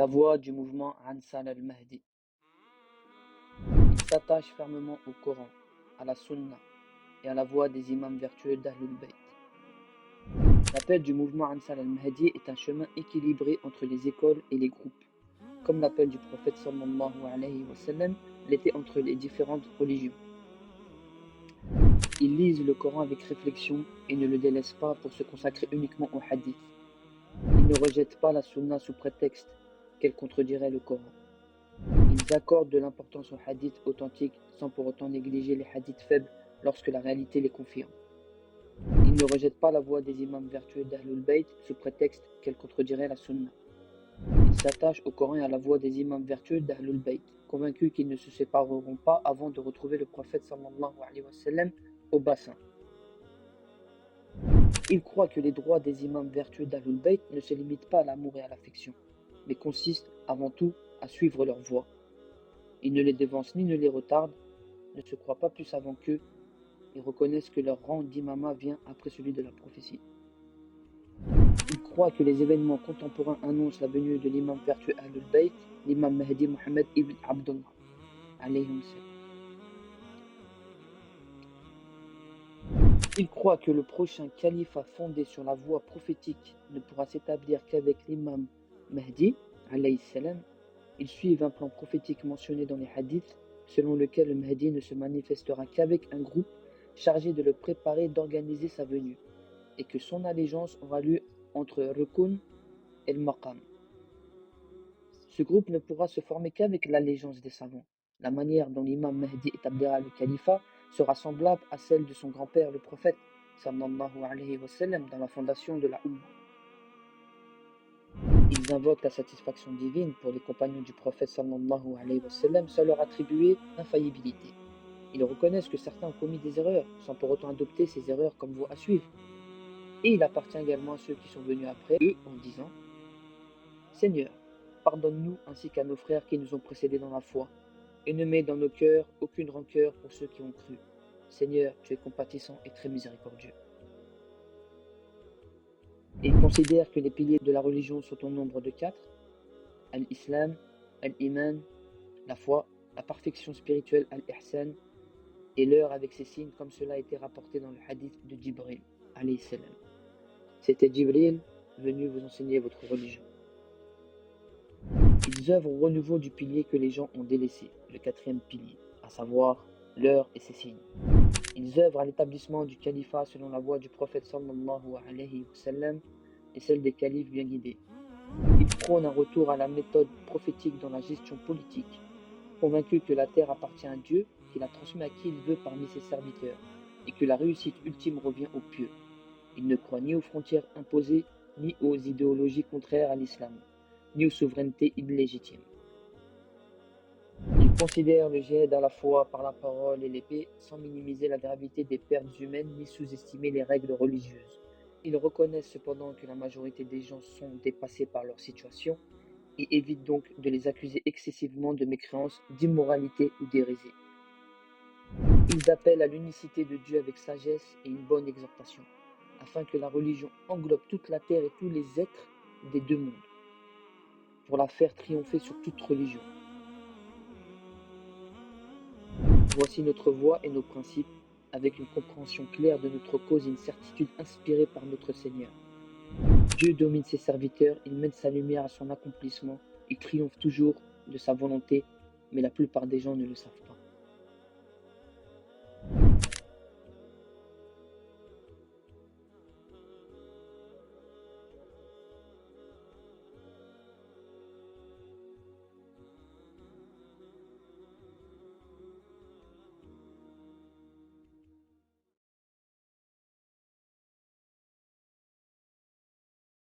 La voix du mouvement Ansar al-Mahdi. Il s'attache fermement au Coran, à la Sunna et à la voix des imams vertueux d'Ahlul Bayt. L'appel du mouvement Ansar al-Mahdi est un chemin équilibré entre les écoles et les groupes, comme l'appel du prophète sallallahu alayhi wa sallam l'était entre les différentes religions. Ils lisent le Coran avec réflexion et ne le délaissent pas pour se consacrer uniquement au hadith. Ils ne rejettent pas la Sunna sous prétexte qu'elle contredirait le Coran. Ils accordent de l'importance aux hadiths authentiques sans pour autant négliger les hadiths faibles lorsque la réalité les confirme. Ils ne rejettent pas la voix des imams vertueux d'Ahlul Bayt sous prétexte qu'elle contredirait la Sunna. Ils s'attachent au Coran et à la voix des imams vertueux d'Ahlul Bayt, convaincus qu'ils ne se sépareront pas avant de retrouver le prophète sallallahu alayhi wa sallam au bassin. Ils croient que les droits des imams vertueux d'Ahlul Bayt ne se limitent pas à l'amour et à l'affection, mais consistent avant tout à suivre leur voie. Ils ne les devancent ni ne les retardent, ne se croient pas plus avant qu'eux et reconnaissent que leur rang d'imama vient après celui de la prophétie. Ils croient que les événements contemporains annoncent la venue de l'imam vertueux Ahlul Bayt, l'imam Mahdi Muhammad ibn Abdullah, alayhim salam. Ils croient que le prochain califat fondé sur la voie prophétique ne pourra s'établir qu'avec l'imam Mahdi, alayhi salam. Ils suivent un plan prophétique mentionné dans les hadiths, selon lequel le Mahdi ne se manifestera qu'avec un groupe chargé de le préparer et d'organiser sa venue, et que son allégeance aura lieu entre Rukun et le Maqam. Ce groupe ne pourra se former qu'avec l'allégeance des savants. La manière dont l'imam Mahdi établira le califat sera semblable à celle de son grand-père, le prophète, sallallahu alayhi wa sallam, dans la fondation de la Ummah. Ils invoquent la satisfaction divine pour les compagnons du prophète sallallahu alayhi wa sallam sans leur attribuer l'infaillibilité. Ils reconnaissent que certains ont commis des erreurs, sans pour autant adopter ces erreurs comme voie à suivre. Et il appartient également à ceux qui sont venus après eux en disant « Seigneur, pardonne-nous ainsi qu'à nos frères qui nous ont précédés dans la foi, et ne mets dans nos cœurs aucune rancœur pour ceux qui ont cru. Seigneur, tu es compatissant et très miséricordieux. » Ils considèrent que les piliers de la religion sont au nombre de 4, al-Islam, al-Iman, la foi, la perfection spirituelle, al-Ihsan, et l'heure avec ses signes comme cela a été rapporté dans le hadith de Jibril, alayhi salam. C'était Jibril venu vous enseigner votre religion. Ils œuvrent au renouveau du pilier que les gens ont délaissé, le 4e pilier, à savoir l'heure et ses signes. Ils œuvrent à l'établissement du califat selon la voie du prophète sallallahu alayhi wa sallam et celle des califes bien guidés. Ils prônent un retour à la méthode prophétique dans la gestion politique, convaincus que la terre appartient à Dieu, qu'il la transmet à qui il veut parmi ses serviteurs, et que la réussite ultime revient aux pieux. Ils ne croient ni aux frontières imposées, ni aux idéologies contraires à l'islam, ni aux souverainetés illégitimes. Ils considèrent le djihad à la fois par la parole et l'épée, sans minimiser la gravité des pertes humaines ni sous-estimer les règles religieuses. Ils reconnaissent cependant que la majorité des gens sont dépassés par leur situation et évitent donc de les accuser excessivement de mécréance, d'immoralité ou d'hérésie. Ils appellent à l'unicité de Dieu avec sagesse et une bonne exhortation, afin que la religion englobe toute la terre et tous les êtres des deux mondes, pour la faire triompher sur toute religion. Voici notre voie et nos principes, avec une compréhension claire de notre cause et une certitude inspirée par notre Seigneur. Dieu domine ses serviteurs, il mène sa lumière à son accomplissement, il triomphe toujours de sa volonté, mais la plupart des gens ne le savent pas.